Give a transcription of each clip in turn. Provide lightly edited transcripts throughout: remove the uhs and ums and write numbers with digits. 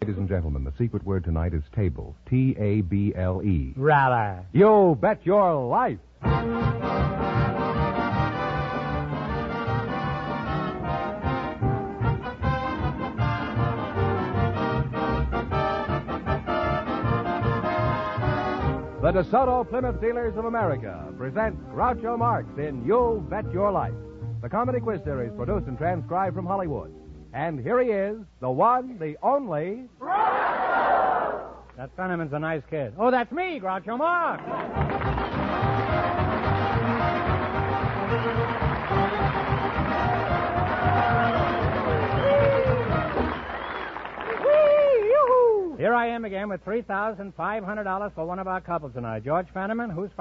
Ladies and gentlemen, the secret word tonight is table. T-A-B-L-E. Rally. You bet your life. The DeSoto Plymouth Dealers of America present Groucho Marx in You Bet Your Life, the comedy quiz series produced and transcribed from Hollywood. And here he is, the one, the only... That Fenneman's a nice kid. Oh, that's me, Groucho Marx. Here I am again with $3,500 for one of our couples tonight. George Fenneman, who's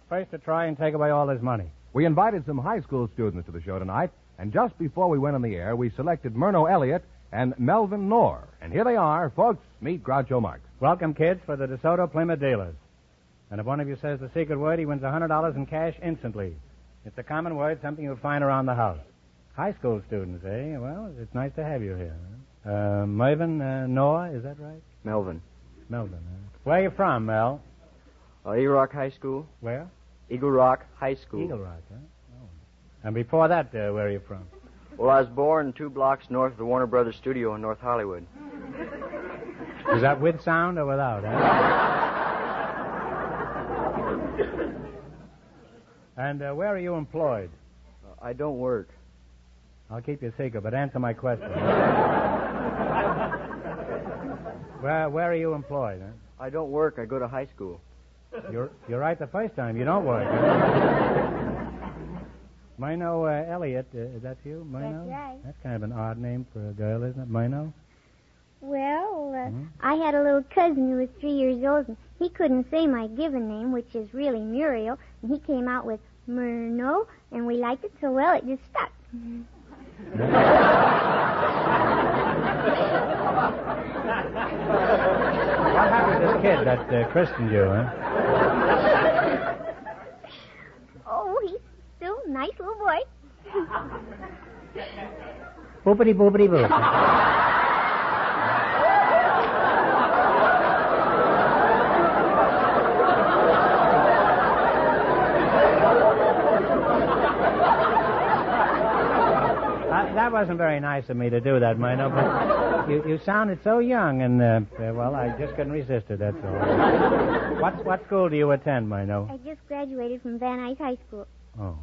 first to try and take away all his money? We invited some high school students to the show tonight, and just before we went on the air, we selected Myrno Elliott and Melvin Knorr. And here they are, folks. Meet Groucho Marx. Welcome, kids, for the DeSoto Plymouth Dealers. And if one of you says the secret word, he wins $100 in cash instantly. It's a common word, something you'll find around the house. High school students, eh? Well, it's nice to have you here. Melvin Knorr, is that right? Melvin. Melvin. Where are you from, Mel? Eagle Rock High School. Where? Eagle Rock High School. Eagle Rock, huh? Oh. And before that, where are you from? Well, I was born 2 blocks north of the Warner Brothers studio in North Hollywood. Is that with sound or without, huh? And where are you employed? I don't work. I'll keep you secret, but answer my question. Where are you employed, huh? I don't work. I go to high school. You're right the first time. You don't work. Myrno Elliott, is that you, Myrno? That's right. That's kind of an odd name for a girl, isn't it, Myrno? Well, I had a little cousin who was 3 years old, and he couldn't say my given name, which is really Muriel, and he came out with Myrno, and we liked it so well it just stuck. What happened to this kid that christened you, huh? Oh, he's still a nice little boy. Boopity boopity boop. That wasn't very nice of me to do that, Myrno, but you sounded so young, and, well, I just couldn't resist it, that's all. What school do you attend, Myrno? I just graduated from Van Nuys High School. Oh.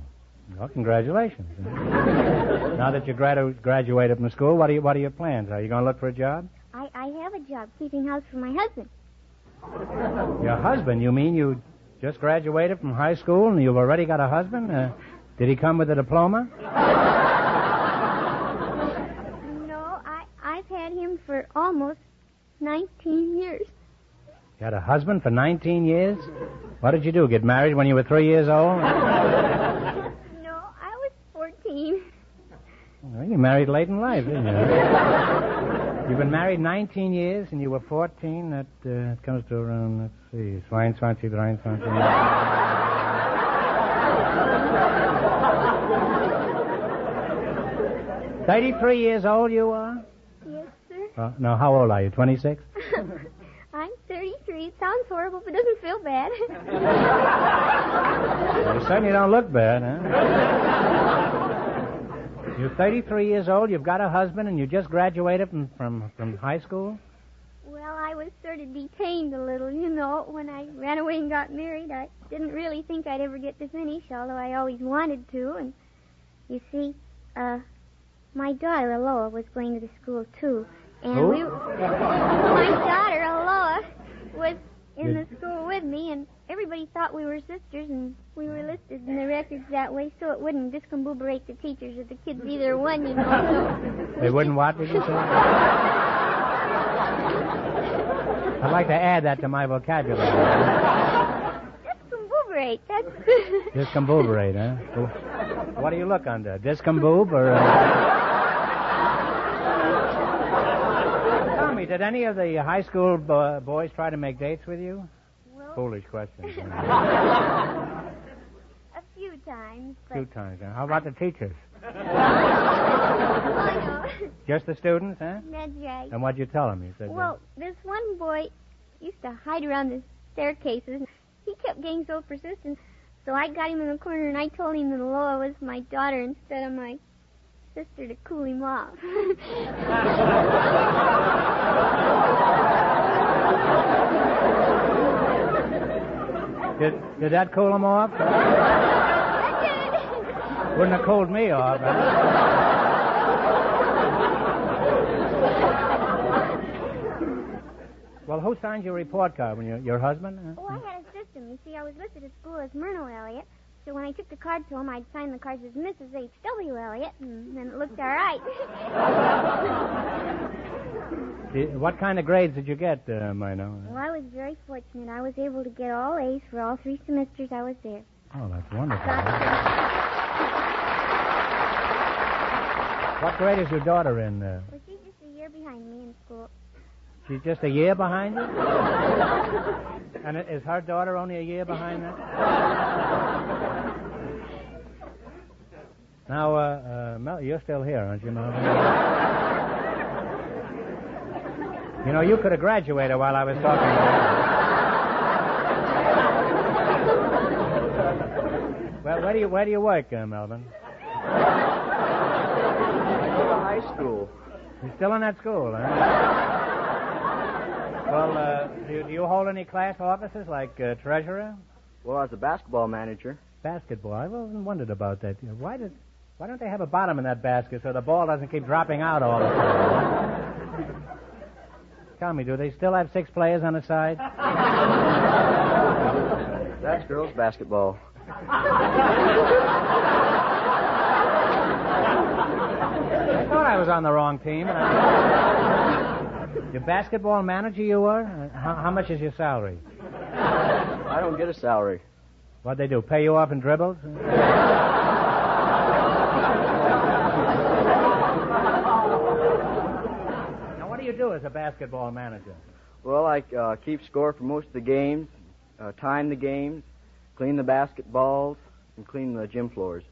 Well, congratulations. Now that you graduated from school, what are your plans? Are you going to look for a job? I have a job keeping house for my husband. Your husband? You mean you just graduated from high school and you've already got a husband? Did he come with a diploma? I've had him for almost 19 years. You had a husband for 19 years? What did you do, get married when you were 3 years old? No, I was 14. Well, you married late in life, didn't you? You've been married 19 years and you were 14. That comes to around, let's see, 22, 23. 33 years old you are? Yes, sir. Now, how old are you, 26? I'm 33. It sounds horrible, but it doesn't feel bad. Well, you certainly don't look bad, huh? You're 33 years old, you've got a husband, and you just graduated from high school? Well, I was sort of detained a little, you know. When I ran away and got married, I didn't really think I'd ever get to finish, although I always wanted to. And, you see, my daughter, Aloha, was going to the school, too. And Who? My daughter, Aloha, was in the school with me, and everybody thought we were sisters, and we were listed in the records that way so it wouldn't discombobulate the teachers or the kids either one, you know. So they wouldn't what, did you say? I'd like to add that to my vocabulary. Discombobulate, that's... Discombobulate, huh? What do you look under? Discomboob or... Tell me, did any of the high school boys try to make dates with you? Well, Foolish question. a few times, but... A few times, huh? How about the teachers? I know. Just the students, huh? That's right. And what'd you tell them? You said, Well, this one boy used to hide around the staircases. He kept getting so persistent, so I got him in the corner and I told him that Lola was my daughter instead of my sister to cool him off. Did that cool him off? That did. Wouldn't have cooled me off. Well, who signed your report card? Your husband? Huh? Oh, I had a system. You see, I was listed at school as Myrtle Elliott, so when I took the card to him, I'd sign the cards as Mrs. H.W. Elliott, and then it looked all right. What kind of grades did you get, Mino? Well, I was very fortunate. I was able to get all A's for all 3 semesters I was there. Oh, that's wonderful. What grade is your daughter in? Well, she's just a year behind me in school. She's just a year behind you? And is her daughter only a year behind that? Now, Mel, you're still here, aren't you, Mel? You know, you could have graduated while I was talking to you. Well, where do you work, Melvin? High school. You're still in that school, huh? Well, do you hold any class offices like treasurer? Well, I was a basketball manager. Basketball. I've often wondered about that. Why don't they have a bottom in that basket so the ball doesn't keep dropping out all the time? Tell me, do they still have 6 players on the side? That's girls' basketball. I thought I was on the wrong team. Your basketball manager you were? How much is your salary? I don't get a salary. What'd they do, pay you off in dribbles? Now, what do you do as a basketball manager? Well, I keep score for most of the games, time the games, clean the basketballs, and clean the gym floors.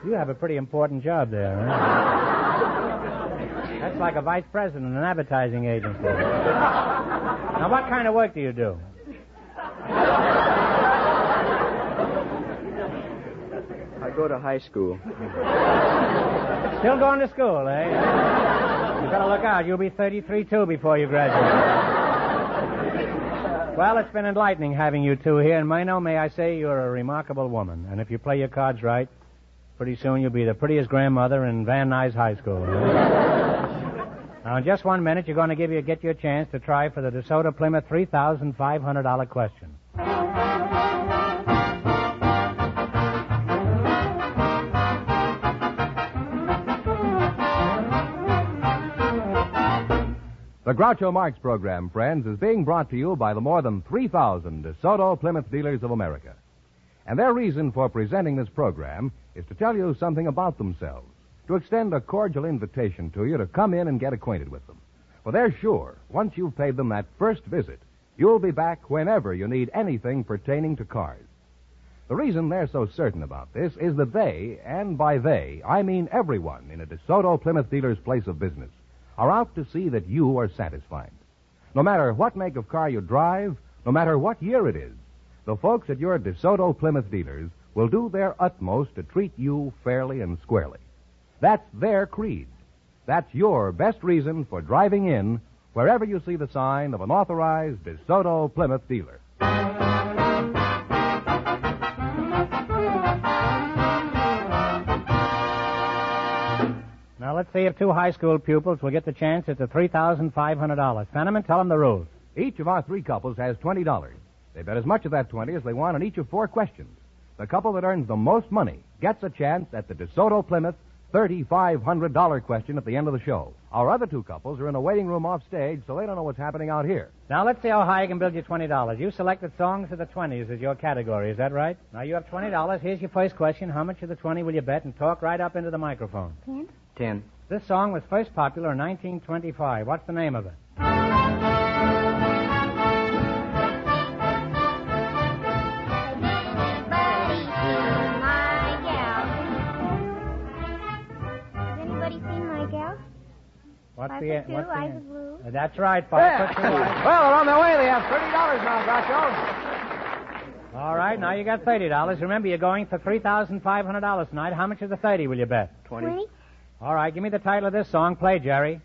You have a pretty important job there, huh? That's like a vice president in an advertising agency. Now, what kind of work do you do? I go to high school. Still going to school, eh? You better look out. You'll be 33, too, before you graduate. Well, it's been enlightening having you two here, and Mino, may I say you're a remarkable woman. And if you play your cards right, pretty soon you'll be the prettiest grandmother in Van Nuys High School. Now, in just 1 minute, you're going to get your chance to try for the DeSoto Plymouth $3,500 question. The Groucho Marx program, friends, is being brought to you by the more than 3,000 DeSoto Plymouth dealers of America. And their reason for presenting this program is to tell you something about themselves, to extend a cordial invitation to you to come in and get acquainted with them. For they're sure, once you've paid them that first visit, you'll be back whenever you need anything pertaining to cars. The reason they're so certain about this is that they, and by they, I mean everyone in a DeSoto Plymouth dealer's place of business, are out to see that you are satisfied. No matter what make of car you drive, no matter what year it is, the folks at your DeSoto Plymouth dealers will do their utmost to treat you fairly and squarely. That's their creed. That's your best reason for driving in wherever you see the sign of an authorized DeSoto Plymouth dealer. Now, let's see if 2 high school pupils will get the chance at the $3,500. Fenneman, tell them the rules. Each of our 3 couples has $20. They bet as much of that 20 as they want on each of 4 questions. The couple that earns the most money gets a chance at the DeSoto Plymouth $3,500 question at the end of the show. Our other 2 couples are in a waiting room off stage, so they don't know what's happening out here. Now, let's see how high I can build you $20. You selected songs of the 20s as your category, is that right? Now, you have $20. Here's your first question. How much of the 20 will you bet? And talk right up into the microphone. 10. 10. This song was first popular in 1925. What's the name of it? Has anybody seen my What's 5 the foot 2, what's the eyes of blue. That's right, 5 foot 2. Well, they're on their way. They have $30 now, Groucho. All right, now you got $30. Remember, you're going for $3,500 tonight. How much of the 30 will you bet? 20. All right, give me the title of this song. Play, Jerry.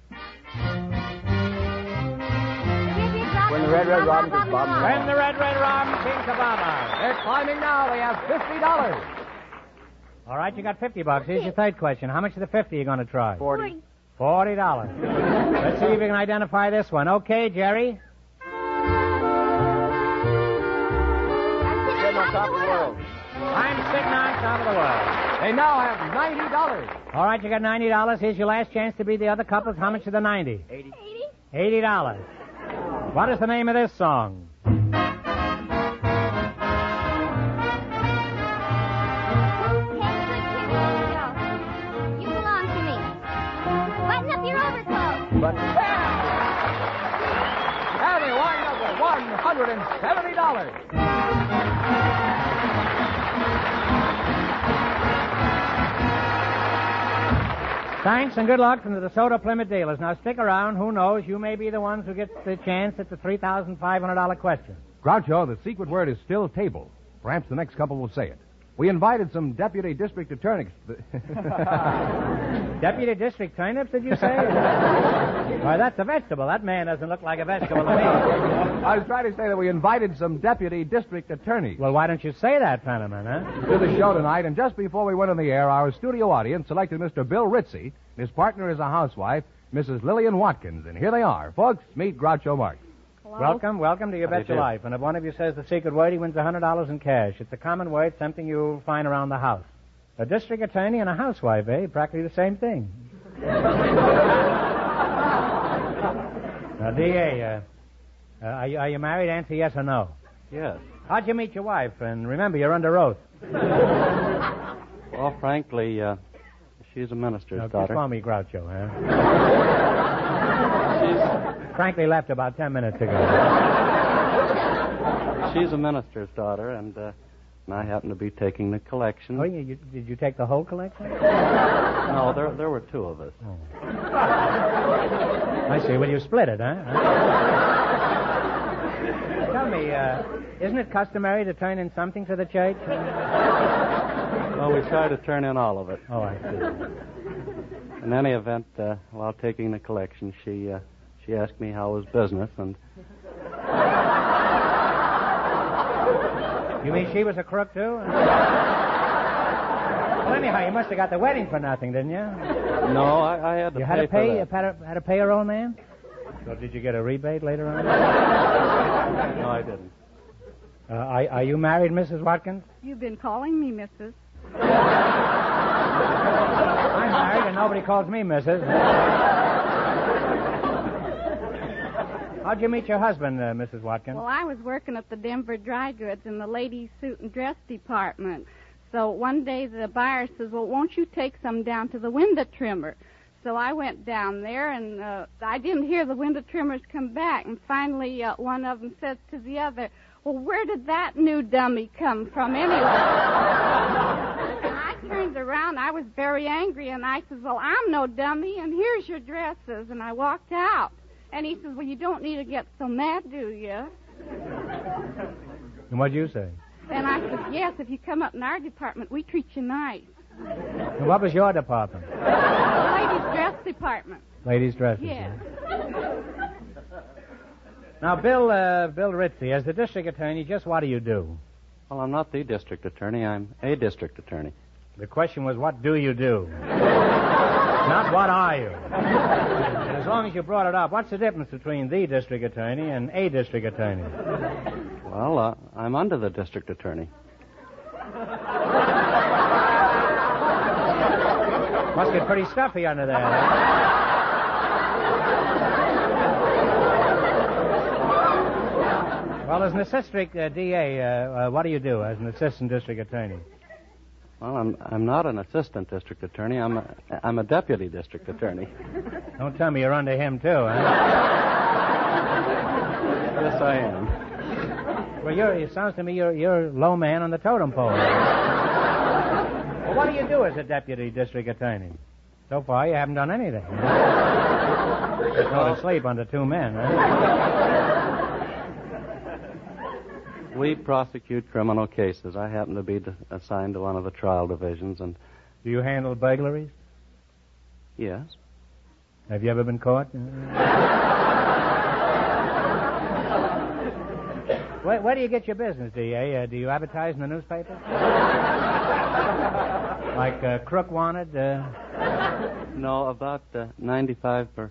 When the Red Robin sings Bob. When the Red Robin sings a Baba. They're climbing now. They have $50. All right, you got $50. Here's your third question. How much of the 50 are you going to try? 40. $40. Let's see if you can identify this one. Okay, Jerry. Sitting on top of the world. I'm sitting on top of the world. They now have $90. All right, you got $90. Here's your last chance to be the other couples. How much of the 90? 80. $80. What is the name of this song? You belong to me. Button up your overcoat. But And they wind up with $170. Thanks and good luck from the DeSoto Plymouth dealers. Now stick around. Who knows? You may be the ones who get the chance at the $3,500 question. Groucho, the secret word is still table. Perhaps the next couple will say it. We invited some deputy district attorneys. Deputy district turnips, did you say? Why, that's a vegetable. That man doesn't look like a vegetable to me. I was trying to say that we invited some deputy district attorneys Well, why don't you say that, Fenneman, huh? to the show tonight. And just before we went on the air, our studio audience selected Mr. Bill Ritzy. His partner is a housewife, Mrs. Lillian Watkins. And here they are. Folks, meet Groucho Marx. Welcome to You Bet Your Life. And if one of you says the secret word, he wins $100 in cash. It's a common word, something you'll find around the house. A district attorney and a housewife, eh? Practically the same thing. Now, D.A., are you married? Answer yes or no. Yes. How'd you meet your wife? And remember, you're under oath. Well, frankly, she's a minister's Now, daughter. call me Groucho, huh? Frankly left about 10 minutes ago. She's a minister's daughter, and I happen to be taking the collection. Oh, did you take the whole collection? No, there were two of us. Oh. I see. Well, you split it, huh? Tell me, isn't it customary to turn in something to the church? Well, we try to turn in all of it. Oh, I see. In any event, while taking the collection, she asked me how was business, and You mean she was a crook, too? Well, anyhow, you must have got the wedding for nothing, didn't you? no, I had to You pay had to for pay? that. You had to pay your old man? So did you get a rebate later on? No, I didn't. Are you married, Mrs. Watkins? You've been calling me Mrs. I'm married, and nobody calls me Mrs. How'd you meet your husband, Mrs. Watkins? Well, I was working at the Denver Dry Goods in the ladies' suit and dress department. So one day the buyer says, well, won't you take some down to the window trimmer? So I went down there, and I didn't hear the window trimmers come back. And finally, one of them says to the other, well, where did that new dummy come from anyway? I turned around. I was very angry, and I says, well, I'm no dummy, and here's your dresses. And I walked out. And he says, well, you don't need to get so mad, do you? And what'd you say? And I said, yes, if you come up in our department, we treat you nice. And what was your department? The ladies' dress department. Ladies' dresses. Yeah. Now, Bill Ritzy, as the district attorney, just what do you do? Well, I'm not the district attorney. I'm a district attorney. The question was, what do you do? Not what are you? And as long as you brought it up, what's the difference between the district attorney and a district attorney? Well, I'm under the district attorney. Must get pretty stuffy under there. Well, as an assistant DA, what do you do as an assistant district attorney? Well, I'm not an assistant district attorney. I'm a deputy district attorney. Don't tell me you're under him, too, huh? Yes, I am. Well, it sounds to me you're low man on the totem pole. Well, what do you do as a deputy district attorney? So far, you haven't done anything. Just go to sleep under two men, huh? We prosecute criminal cases. I happen to be assigned to one of the trial divisions, and... Do you handle burglaries? Yes. Have you ever been caught? Where do you get your business, D.A.? Do you advertise in the newspaper? Like Crook Wanted? No, about 95%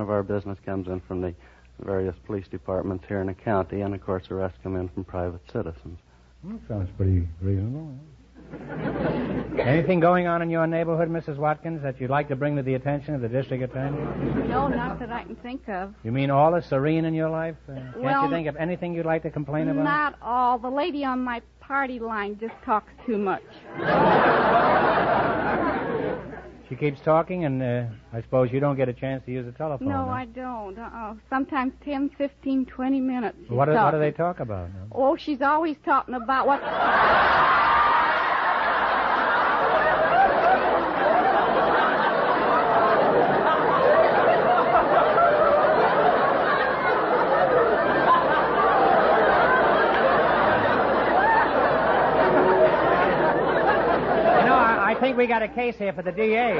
of our business comes in from the various police departments here in the county, and, of course, the rest come in from private citizens. Well, sounds pretty reasonable. Anything going on in your neighborhood, Mrs. Watkins, that you'd like to bring to the attention of the district attorney? No, not that I can think of. You mean all is serene in your life? Can't you think of anything you'd like to complain about? Not all. The lady on my party line just talks too much. She keeps talking, and I suppose you don't get a chance to use the telephone. No, huh? I don't. Sometimes 10, 15, 20 minutes. What do they talk about? Oh, she's always talking about what... I think we got a case here for the DA.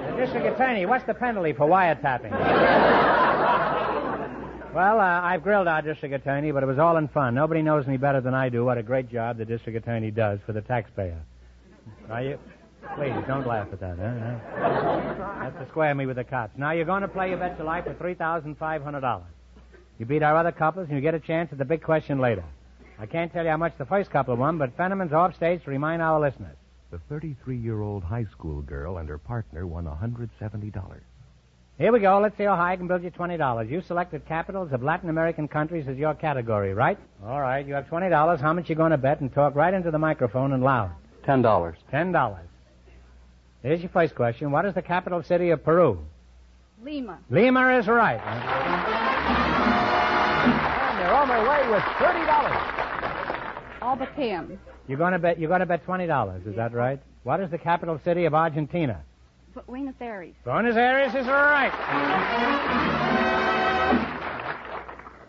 The district attorney, what's the penalty for wiretapping? Well, I've grilled our district attorney, but it was all in fun. Nobody knows any better than I do what a great job the district attorney does for the taxpayer. Please, don't laugh at that, huh? That's to square me with the cops. Now, you're going to play You Bet Your Life for $3,500. You beat our other couples, and you get a chance at the big question later. I can't tell you how much the first couple won, but Fenneman's off stage to remind our listeners. The 33-year-old high school girl and her partner won $170. Here we go. Let's see how high I can build you $20. You selected capitals of Latin American countries as your category, right? All right. You have $20. How much you going to bet? And talk right into the microphone and loud. $10. $10. Here's your first question. What is the capital city of Peru? Lima. Lima is right. And they're on their way with $30. All but 10. You're going to bet $20. Is that right? What is the capital city of Argentina? Buenos Aires. Buenos Aires is right.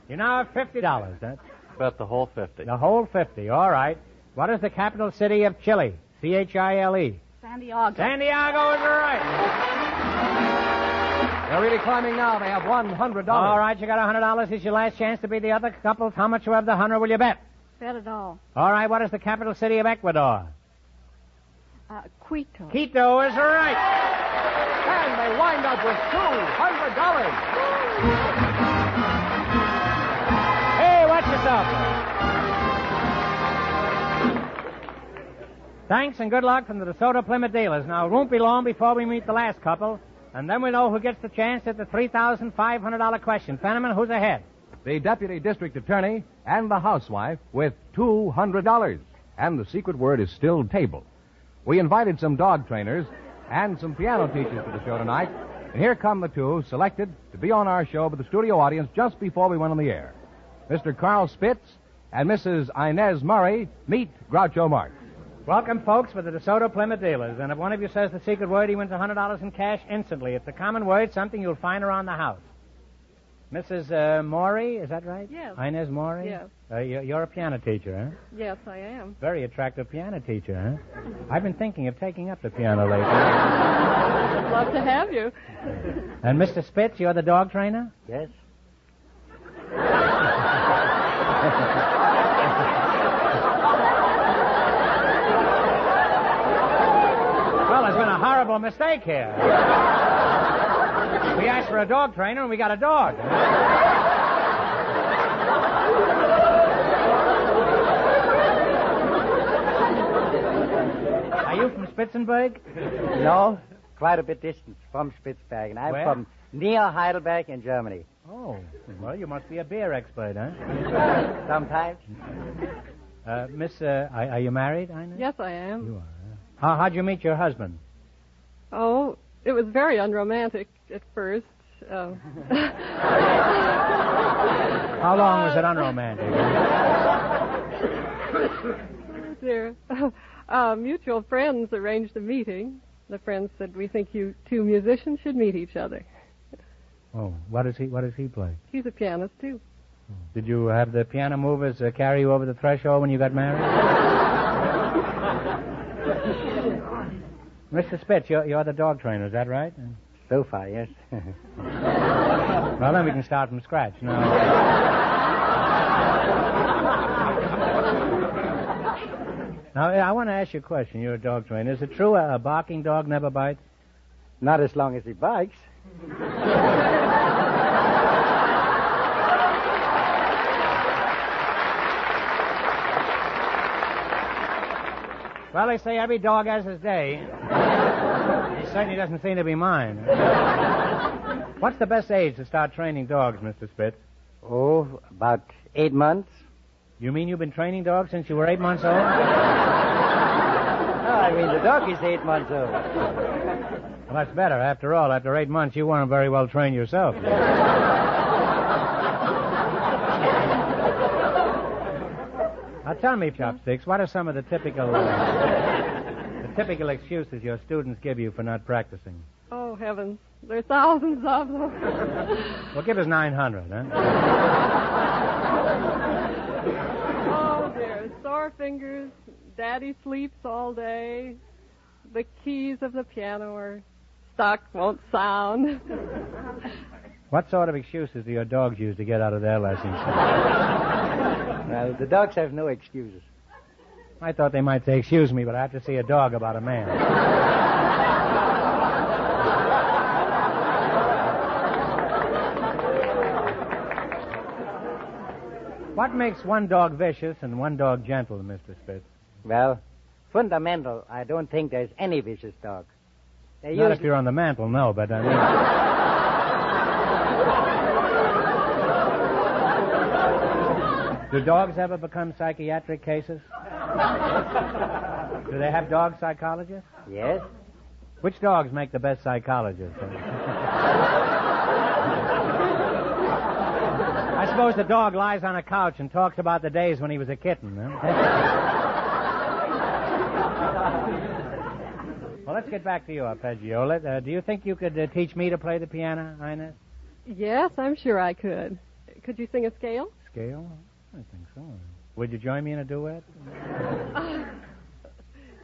You now have $50. Huh? Bet the whole 50. The whole 50. All right. What is the capital city of Chile? Chile. Santiago. Santiago is right. They're really climbing now. They have $100. All right, you got $100. Here's your last chance to beat the other couples. How much of the 100 will you bet? Bet it all. All right, what is the capital city of Ecuador? Quito. Quito is right. And they wind up with $200. Hey, watch yourself. Thanks and good luck from the DeSoto Plymouth dealers. Now, it won't be long before we meet the last couple, and then we'll know who gets the chance at the $3,500 question. Fenneman, who's ahead? The deputy district attorney and the housewife with $200. And the secret word is still table. We invited some dog trainers and some piano teachers to the show tonight. And here come the two selected to be on our show by the studio audience just before we went on the air. Mr. Carl Spitz and Mrs. Inez Murray meet Groucho Marx. Welcome, folks, with the DeSoto Plymouth dealers. And if one of you says the secret word, he wins $100 in cash instantly. It's a common word, something you'll find around the house. Mrs. Maury, is that right? Yes. Inez Maury? Yes. You're a piano teacher, huh? Yes, I am. Very attractive piano teacher, huh? I've been thinking of taking up the piano lately. I'd love to have you. And Mr. Spitz, you're the dog trainer? Yes. Well, there's been a horrible mistake here. We asked for a dog trainer, and we got a dog. Are you from Spitzenberg? No, quite a bit distant from Spitzbergen. I'm Where? from near Heidelberg in Germany. Oh, well, you must be a beer expert, huh? Sometimes. Are you married, Inez? Yes, I am. You are. How'd you meet your husband? Oh, it was very unromantic at first. How long was it unromantic? Dear. Mutual friends arranged a meeting. The friends said, we think you two musicians should meet each other. Oh, what does he play? He's a pianist, too. Did you have the piano movers carry you over the threshold when you got married? Mr. Spitz, you're the dog trainer, is that right? So far, yes. Well, then we can start from scratch. Now, I want to ask you a question. You're a dog trainer. Is it true a barking dog never bites? Not as long as he bikes. Well, they say every dog has his day. He certainly doesn't seem to be mine. What's the best age to start training dogs, Mr. Spitz? Oh, about 8 months. You mean you've been training dogs since you were 8 months old? No, I mean the dog is 8 months old. Well, that's better. After all, after 8 months, you weren't very well trained yourself. Now, tell me, Chopsticks, what are some of the typical excuses your students give you for not practicing? Oh, heavens. There are thousands of them. Well, give us 900, huh? Oh, dear. Sore fingers. Daddy sleeps all day. The keys of the piano are stuck, won't sound. What sort of excuses do your dogs use to get out of their lessons? Well, the dogs have no excuses. I thought they might say, excuse me, but I have to see a dog about a man. What makes one dog vicious and one dog gentle, Mr. Spitz? Well, fundamental, I don't think there's any vicious dog. Not if you're on the mantle, no, but I mean... Do dogs ever become psychiatric cases? Do they have dog psychologists? Yes. Which dogs make the best psychologists? I suppose the dog lies on a couch and talks about the days when he was a kitten, huh? Well, let's get back to you, Arpeggiola. Do you think you could teach me to play the piano, Inez? Yes, I'm sure I could. Could you sing a scale? Scale? I think so. Would you join me in a duet?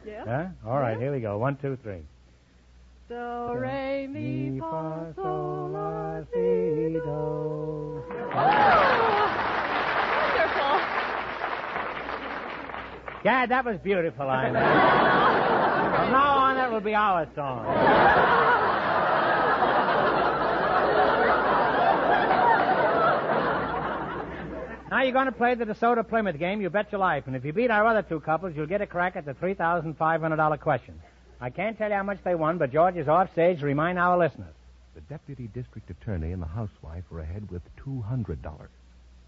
Yeah. Huh? All right, here we go. 1, 2, 3. Do, re, mi, fa, sol, la, si, do. Wonderful. Yeah, that was beautiful, Inez. From now on, that will be our song. Now you're going to play the DeSoto Plymouth game, you bet your life. And if you beat our other two couples, you'll get a crack at the $3,500 question. I can't tell you how much they won, but George is off stage to remind our listeners. The deputy district attorney and the housewife are ahead with $200.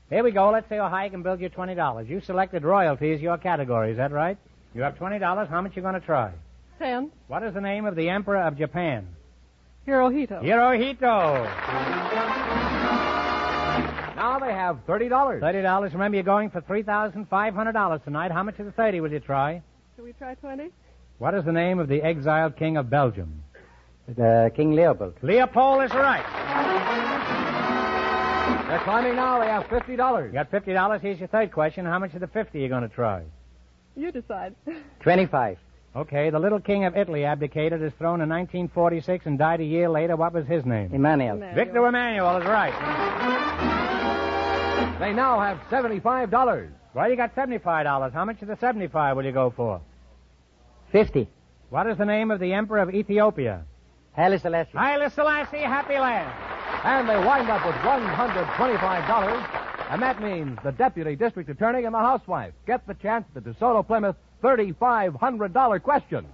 Here we go. Let's see how high you can build your $20. You selected royalty as your category, is that right? You have $20. How much you going to try? 10. What is the name of the emperor of Japan? Hirohito. Hirohito. Now they have $30. $30. Remember, you're going for $3,500 tonight. How much of the 30 will you try? Should we try 20? What is the name of the exiled king of Belgium? King Leopold. Leopold is right. They're climbing now. They have $50. You got $50. Here's your third question. How much of the 50 are you going to try? You decide. 25. Okay, the little king of Italy abdicated, his throne in 1946 and died a year later. What was his name? Emmanuel. Victor Emmanuel is right. They now have $75. Well, you got $75. How much of the 75 will you go for? 50. What is the name of the emperor of Ethiopia? Haile Selassie. Haile Selassie, happy land. And they wind up with $125. And that means the deputy district attorney and the housewife get the chance at the DeSoto Plymouth $3,500 question.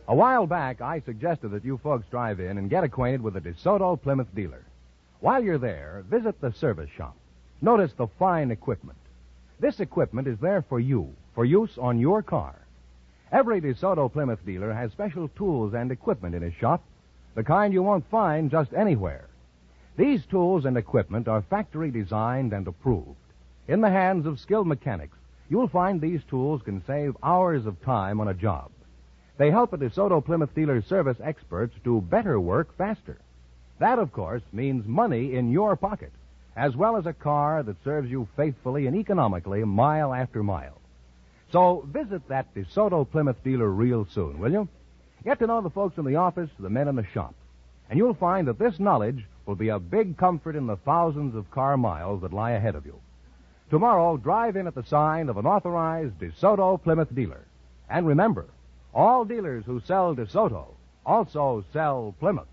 A while back, I suggested that you folks drive in and get acquainted with a DeSoto Plymouth dealer. While you're there, visit the service shop. Notice the fine equipment. This equipment is there for you, for use on your car. Every DeSoto Plymouth dealer has special tools and equipment in his shop, the kind you won't find just anywhere. These tools and equipment are factory designed and approved. In the hands of skilled mechanics, you'll find these tools can save hours of time on a job. They help a DeSoto Plymouth dealer's service experts do better work faster. That, of course, means money in your pocket, as well as a car that serves you faithfully and economically mile after mile. So visit that DeSoto Plymouth dealer real soon, will you? Get to know the folks in the office, the men in the shop, and you'll find that this knowledge will be a big comfort in the thousands of car miles that lie ahead of you. Tomorrow, drive in at the sign of an authorized DeSoto Plymouth dealer. And remember, all dealers who sell DeSoto also sell Plymouth.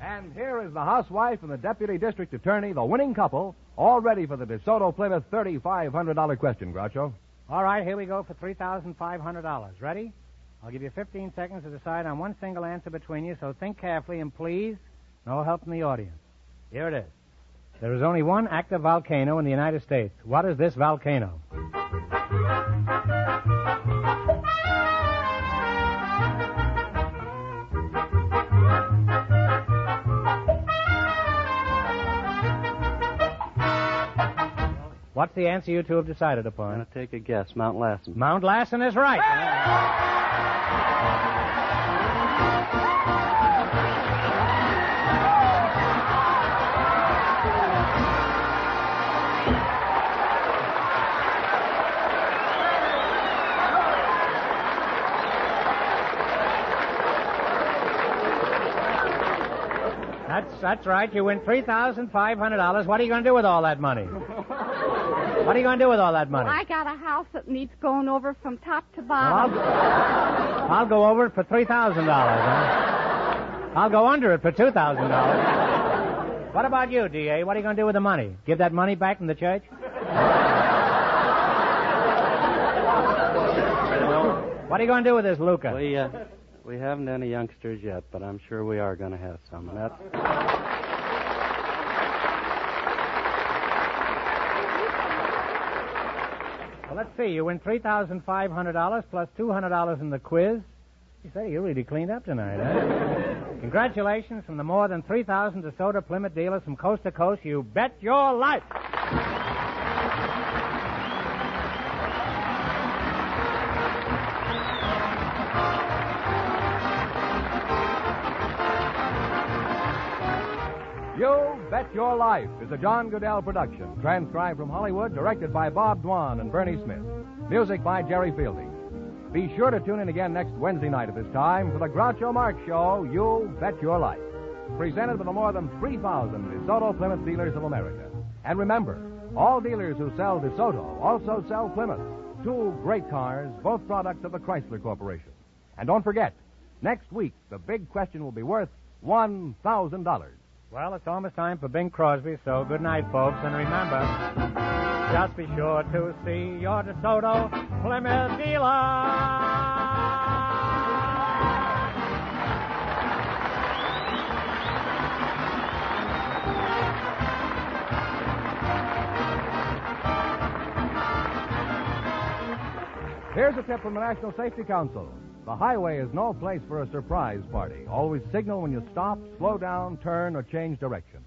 And here is the housewife and the deputy district attorney, the winning couple, all ready for the DeSoto Plymouth $3,500 question, Groucho. All right, here we go for $3,500. Ready? I'll give you 15 seconds to decide on one single answer between you, so think carefully, and please, no help from the audience. Here it is. There is only one active volcano in the United States. What is this volcano? What's the answer you two have decided upon? I'm going to take a guess. Mount Lassen. Mount Lassen is right. That's right. You win $3,500. What are you going to do with all that money? What are you going to do with all that money? Well, I got a house that needs going over from top to bottom. I'll go over it for $3,000. Huh? I'll go under it for $2,000. What about you, D.A.? What are you going to do with the money? Give that money back from the church? What are you going to do with this, Luca? We haven't any youngsters yet, but I'm sure we are going to have some. And that's... Well, let's see. You win $3,500 plus $200 in the quiz. You say you really cleaned up tonight, huh? Congratulations from the more than 3,000 DeSoto Plymouth dealers from coast to coast. You bet your life. You Bet Your Life is a John Goodell production, transcribed from Hollywood, directed by Bob Dwan and Bernie Smith. Music by Jerry Fielding. Be sure to tune in again next Wednesday night at this time for the Groucho Marx Show, You Bet Your Life, presented by the more than 3,000 DeSoto Plymouth dealers of America. And remember, all dealers who sell DeSoto also sell Plymouth, two great cars, both products of the Chrysler Corporation. And don't forget, next week, the big question will be worth $1,000. Well, it's almost time for Bing Crosby, so good night, folks. And remember, just be sure to see your DeSoto Plymouth dealer. Here's a tip from the National Safety Council. The highway is no place for a surprise party. Always signal when you stop, slow down, turn, or change direction.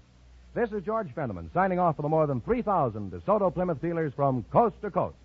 This is George Fenneman signing off for the more than 3,000 DeSoto Plymouth dealers from coast to coast.